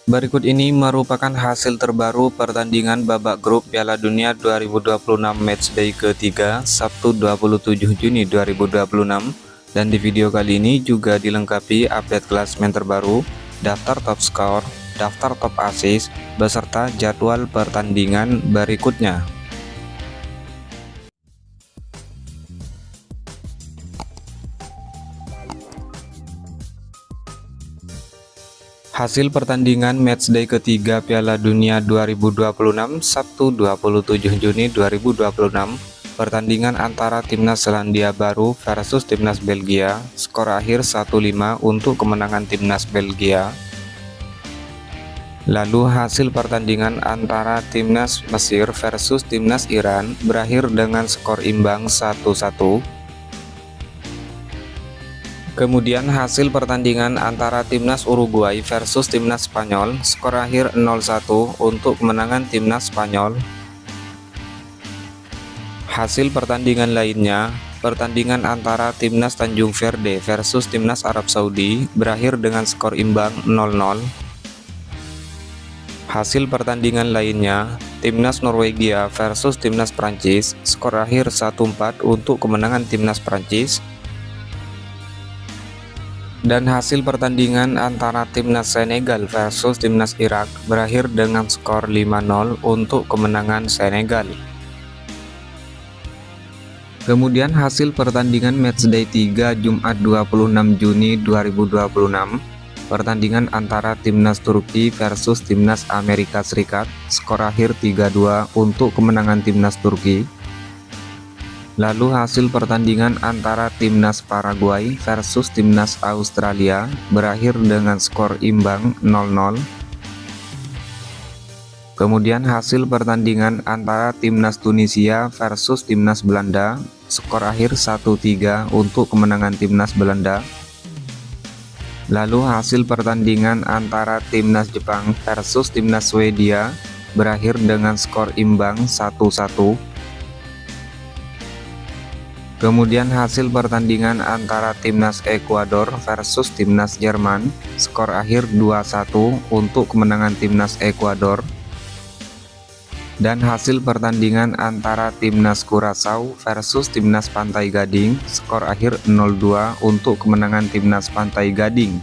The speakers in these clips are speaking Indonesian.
Berikut ini merupakan hasil terbaru pertandingan babak grup Piala Dunia 2026 Matchday ketiga Sabtu 27 Juni 2026, dan di video kali ini juga dilengkapi update klasemen terbaru, daftar top skor, daftar top assist, beserta jadwal pertandingan berikutnya. Hasil pertandingan matchday ketiga Piala Dunia 2026 Sabtu 27 Juni 2026, pertandingan antara Timnas Selandia Baru versus Timnas Belgia, skor akhir 1-5 untuk kemenangan Timnas Belgia. Lalu hasil pertandingan antara Timnas Mesir versus Timnas Iran berakhir dengan skor imbang 1-1. Kemudian hasil pertandingan antara Timnas Uruguay versus Timnas Spanyol, skor akhir 0-1 untuk kemenangan Timnas Spanyol. Hasil pertandingan lainnya, pertandingan antara Timnas Tanjung Verde versus Timnas Arab Saudi berakhir dengan skor imbang 0-0. Hasil pertandingan lainnya, Timnas Norwegia versus Timnas Prancis, skor akhir 1-4 untuk kemenangan Timnas Prancis. Dan hasil pertandingan antara Timnas Senegal versus Timnas Irak berakhir dengan skor 5-0 untuk kemenangan Senegal. Kemudian hasil pertandingan matchday 3 Jumat 26 Juni 2026, pertandingan antara Timnas Turki versus Timnas Amerika Serikat, skor akhir 3-2 untuk kemenangan Timnas Turki. Lalu hasil pertandingan antara Timnas Paraguay versus Timnas Australia berakhir dengan skor imbang 0-0. Kemudian hasil pertandingan antara Timnas Tunisia versus Timnas Belanda, skor akhir 1-3 untuk kemenangan Timnas Belanda. Lalu hasil pertandingan antara Timnas Jepang versus Timnas Swedia berakhir dengan skor imbang 1-1. Kemudian hasil pertandingan antara Timnas Ekuador versus Timnas Jerman, skor akhir 2-1 untuk kemenangan Timnas Ekuador. Dan hasil pertandingan antara Timnas Curaçao versus Timnas Pantai Gading, skor akhir 0-2 untuk kemenangan Timnas Pantai Gading.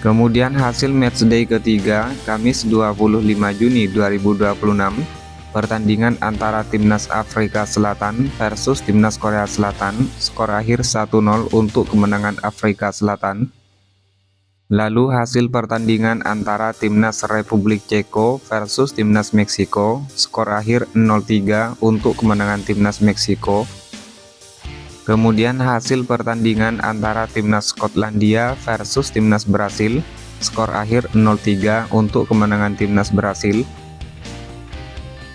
Kemudian hasil matchday ketiga Kamis 25 Juni 2026, pertandingan antara Timnas Afrika Selatan versus Timnas Korea Selatan, skor akhir 1-0 untuk kemenangan Afrika Selatan. Lalu hasil pertandingan antara Timnas Republik Ceko versus Timnas Meksiko, skor akhir 0-3 untuk kemenangan Timnas Meksiko. Kemudian hasil pertandingan antara Timnas Skotlandia versus Timnas Brasil, skor akhir 0-3 untuk kemenangan Timnas Brasil.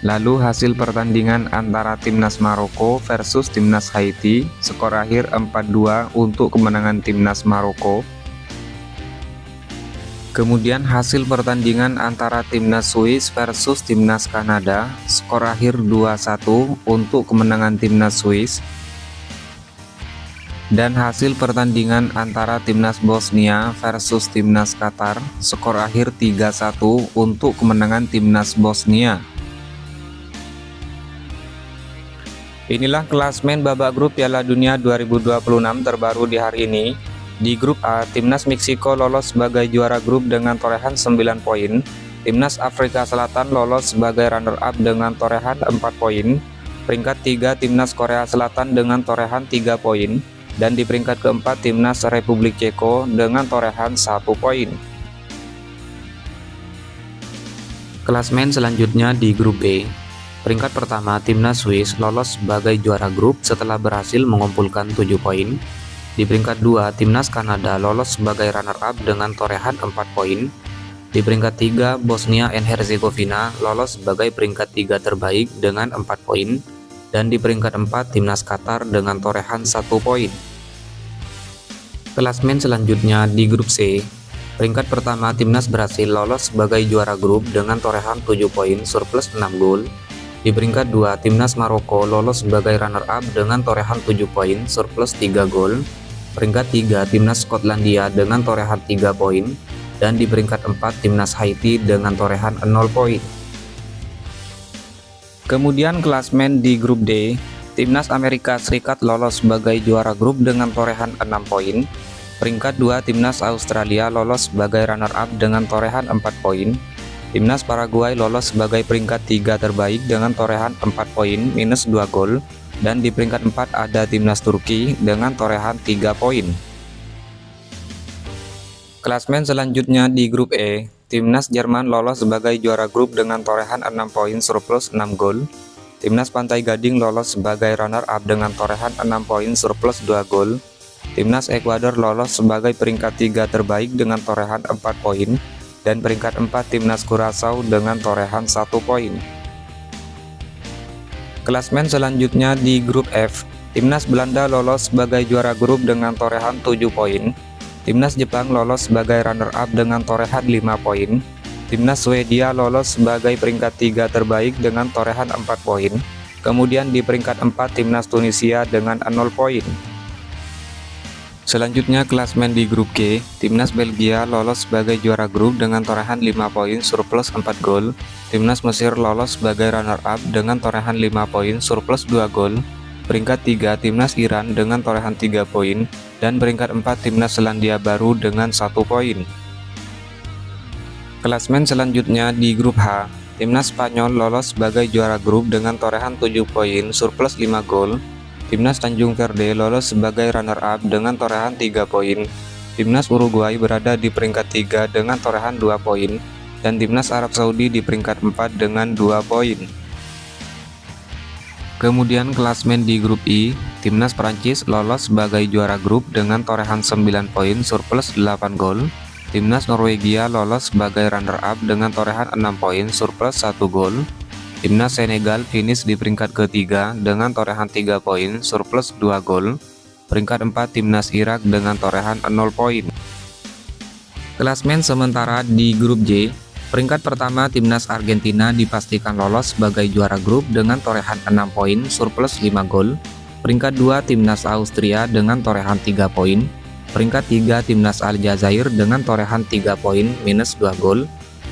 Lalu hasil pertandingan antara Timnas Maroko versus Timnas Haiti, skor akhir 4-2 untuk kemenangan Timnas Maroko. Kemudian hasil pertandingan antara Timnas Swiss versus Timnas Kanada, skor akhir 2-1 untuk kemenangan Timnas Swiss. Dan hasil pertandingan antara Timnas Bosnia versus Timnas Qatar, skor akhir 3-1 untuk kemenangan Timnas Bosnia. Inilah klasmen babak grup Piala Dunia 2026 terbaru di hari ini. Di grup A, Timnas Meksiko lolos sebagai juara grup dengan torehan 9 poin. Timnas Afrika Selatan lolos sebagai runner-up dengan torehan 4 poin. Peringkat 3 Timnas Korea Selatan dengan torehan 3 poin. Dan di peringkat keempat Timnas Republik Ceko dengan torehan 1 poin. Klasmen selanjutnya di grup B. Peringkat pertama Timnas Swiss lolos sebagai juara grup setelah berhasil mengumpulkan 7 poin. Di peringkat 2 Timnas Kanada lolos sebagai runner-up dengan torehan 4 poin. Di peringkat 3 Bosnia and Herzegovina lolos sebagai peringkat 3 terbaik dengan 4 poin. Dan di peringkat 4 Timnas Qatar dengan torehan 1 poin. Klasmen selanjutnya di grup C. Peringkat pertama Timnas Brasil lolos sebagai juara grup dengan torehan 7 poin surplus 6 gol. Di peringkat 2, Timnas Maroko lolos sebagai runner-up dengan torehan 7 poin surplus 3 gol. Peringkat 3, Timnas Skotlandia dengan torehan 3 poin. dan di peringkat 4 timnas Haiti dengan torehan 0 poin. Kemudian klasmen di grup D, timnas Amerika Serikat lolos sebagai juara grup dengan torehan 6 poin. Peringkat 2 timnas Australia lolos sebagai runner-up dengan torehan 4 poin. Timnas Paraguay lolos sebagai peringkat 3 terbaik dengan torehan 4 poin minus 2 gol, dan di peringkat 4 ada timnas Turki dengan torehan 3 poin. Klasmen selanjutnya di grup E, timnas Jerman lolos sebagai juara grup dengan torehan 6 poin surplus 6 gol. Timnas Pantai Gading lolos sebagai runner-up dengan torehan 6 poin surplus 2 gol. Timnas Ekuador lolos sebagai peringkat 3 terbaik dengan torehan 4 poin. Dan peringkat 4 timnas Curaçao dengan torehan 1 poin. Klasmen selanjutnya di grup F, timnas Belanda lolos sebagai juara grup dengan torehan 7 poin. Timnas Jepang lolos sebagai runner-up dengan torehan 5 poin. Timnas Swedia lolos sebagai peringkat 3 terbaik dengan torehan 4 poin. Kemudian di peringkat 4 timnas Tunisia dengan 0 poin. Selanjutnya klasmen di grup G, timnas Belgia lolos sebagai juara grup dengan torehan 5 poin surplus 4 gol. Timnas Mesir lolos sebagai runner-up dengan torehan 5 poin surplus 2 gol. Peringkat 3 timnas Iran dengan torehan 3 poin, dan peringkat 4 timnas Selandia Baru dengan 1 poin. Klasmen selanjutnya di grup H, timnas Spanyol lolos sebagai juara grup dengan torehan 7 poin surplus 5 gol. Timnas Tanjung Verde lolos sebagai runner-up dengan torehan 3 poin. Timnas Uruguay berada di peringkat 3 dengan torehan 2 poin, dan timnas Arab Saudi di peringkat 4 dengan 2 poin. Kemudian klasmen di grup I, timnas Prancis lolos sebagai juara grup dengan torehan 9 poin surplus 8 gol. Timnas Norwegia lolos sebagai runner-up dengan torehan 6 poin surplus 1 gol. Timnas Senegal finish di peringkat ketiga dengan torehan 3 poin surplus 2 gol. Peringkat 4 timnas Irak dengan torehan 0 poin. Klasmen sementara di grup J, peringkat pertama timnas Argentina dipastikan lolos sebagai juara grup dengan torehan 6 poin surplus 5 gol. Peringkat 2 timnas Austria dengan torehan 3 poin. Peringkat 3 timnas Aljazair dengan torehan 3 poin minus 2 gol.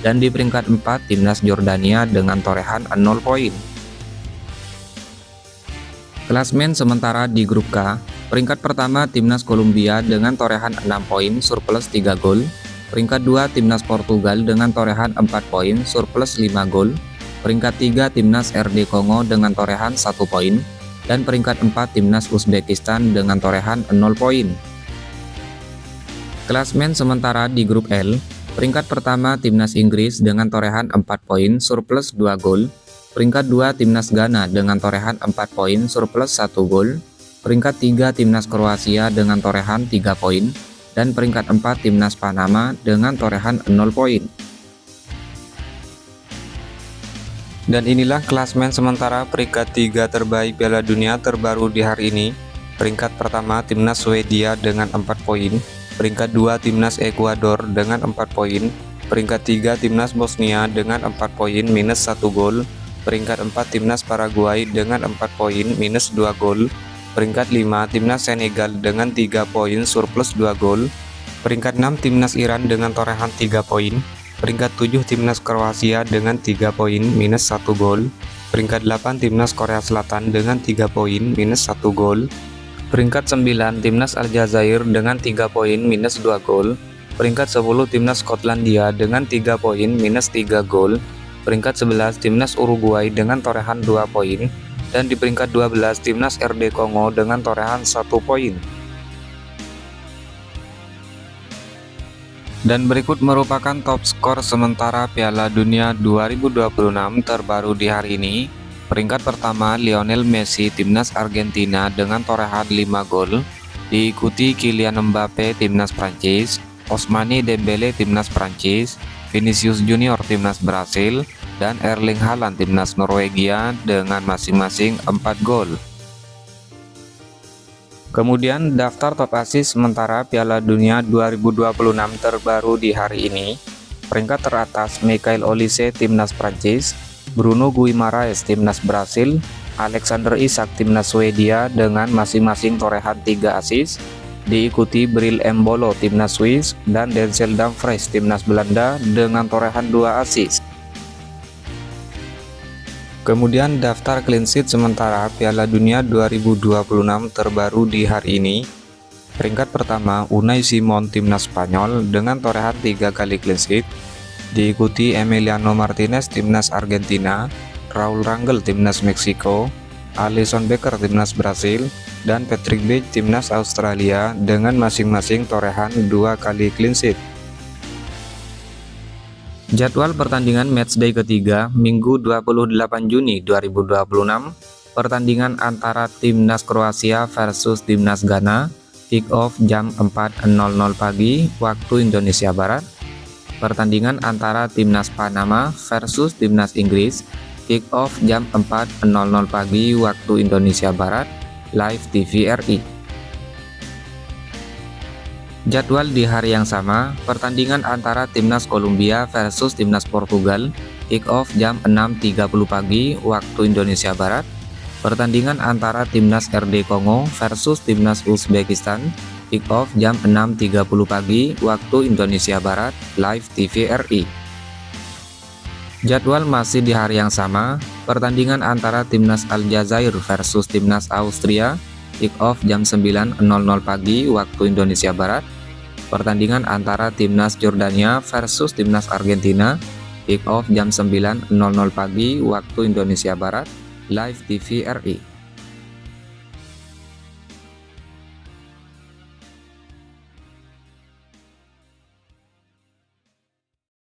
Dan di peringkat 4 timnas Jordania dengan torehan 0 poin. Klasmen sementara di grup K, peringkat pertama timnas Kolombia dengan torehan 6 poin surplus 3 gol. Peringkat 2 timnas Portugal dengan torehan 4 poin surplus 5 gol. Peringkat 3 timnas RD Kongo dengan torehan 1 poin. Dan peringkat 4 timnas Uzbekistan dengan torehan 0 poin. Klasmen sementara di grup L, peringkat pertama timnas Inggris dengan torehan 4 poin surplus 2 gol. Peringkat 2 timnas Ghana dengan torehan 4 poin surplus 1 gol. Peringkat 3 timnas Kroasia dengan torehan 3 poin. Dan peringkat 4 timnas Panama dengan torehan 0 poin. Dan inilah klasmen sementara peringkat 3 terbaik Piala Dunia terbaru di hari ini. Peringkat pertama timnas Swedia dengan 4 poin. Peringkat 2 timnas Ekuador dengan 4 poin. Peringkat 3 timnas Bosnia dengan 4 poin minus 1 gol. Peringkat 4 timnas Paraguay dengan 4 poin minus 2 gol. Peringkat 5 timnas Senegal dengan 3 poin surplus 2 gol. Peringkat 6 timnas Iran dengan torehan 3 poin. Peringkat 7 timnas Kroasia dengan 3 poin minus 1 gol. Peringkat 8 timnas Korea Selatan dengan 3 poin minus 1 gol. Peringkat 9 timnas Aljazair dengan 3 poin minus 2 gol. Peringkat 10 timnas Skotlandia dengan 3 poin minus 3 gol. Peringkat 11 timnas Uruguay dengan torehan 2 poin. Dan di peringkat 12 timnas RD Kongo dengan torehan 1 poin. Dan berikut merupakan top skor sementara Piala Dunia 2026 terbaru di hari ini. Peringkat pertama Lionel Messi timnas Argentina dengan torehan 5 gol, diikuti Kylian Mbappe timnas Prancis, Ousmane Dembele timnas Prancis, Vinicius Junior timnas Brasil, dan Erling Haaland timnas Norwegia dengan masing-masing 4 gol. Kemudian daftar top assist sementara Piala Dunia 2026 terbaru di hari ini. Peringkat teratas Michael Olise timnas Prancis, Bruno Guimaraes timnas Brasil, Alexander Isak timnas Swedia dengan masing-masing torehan 3 assist. diikuti Bril Embolo timnas Swiss dan Denzel Dumfries timnas Belanda dengan torehan 2 assist. Kemudian daftar clean sheet sementara Piala Dunia 2026 terbaru di hari ini. Peringkat pertama Unai Simon timnas Spanyol dengan torehan 3 kali clean sheet, diikuti Emiliano Martinez timnas Argentina, Raul Rangel timnas Meksiko, Alisson Becker timnas Brasil, dan Patrick Bage timnas Australia dengan masing-masing torehan 2 kali clean sheet. Jadwal pertandingan matchday ketiga Minggu 28 Juni 2026, pertandingan antara timnas Kroasia versus timnas Ghana, kick off jam 4.00 pagi waktu Indonesia Barat. Pertandingan antara timnas Panama versus timnas Inggris, kick off jam 4.00 pagi waktu Indonesia Barat, live TV RI. Jadwal di hari yang sama, pertandingan antara timnas Kolombia versus timnas Portugal, kick off jam 6.30 pagi waktu Indonesia Barat. Pertandingan antara timnas RD Kongo versus timnas Uzbekistan, kick off jam 6.30 pagi waktu Indonesia Barat, live TV RI. Jadwal masih di hari yang sama, pertandingan antara timnas Aljazair versus timnas Austria, kick off jam 9.00 pagi waktu Indonesia Barat. Pertandingan antara timnas Jordania versus timnas Argentina, kick off jam 9.00 pagi waktu Indonesia Barat, live TV RI.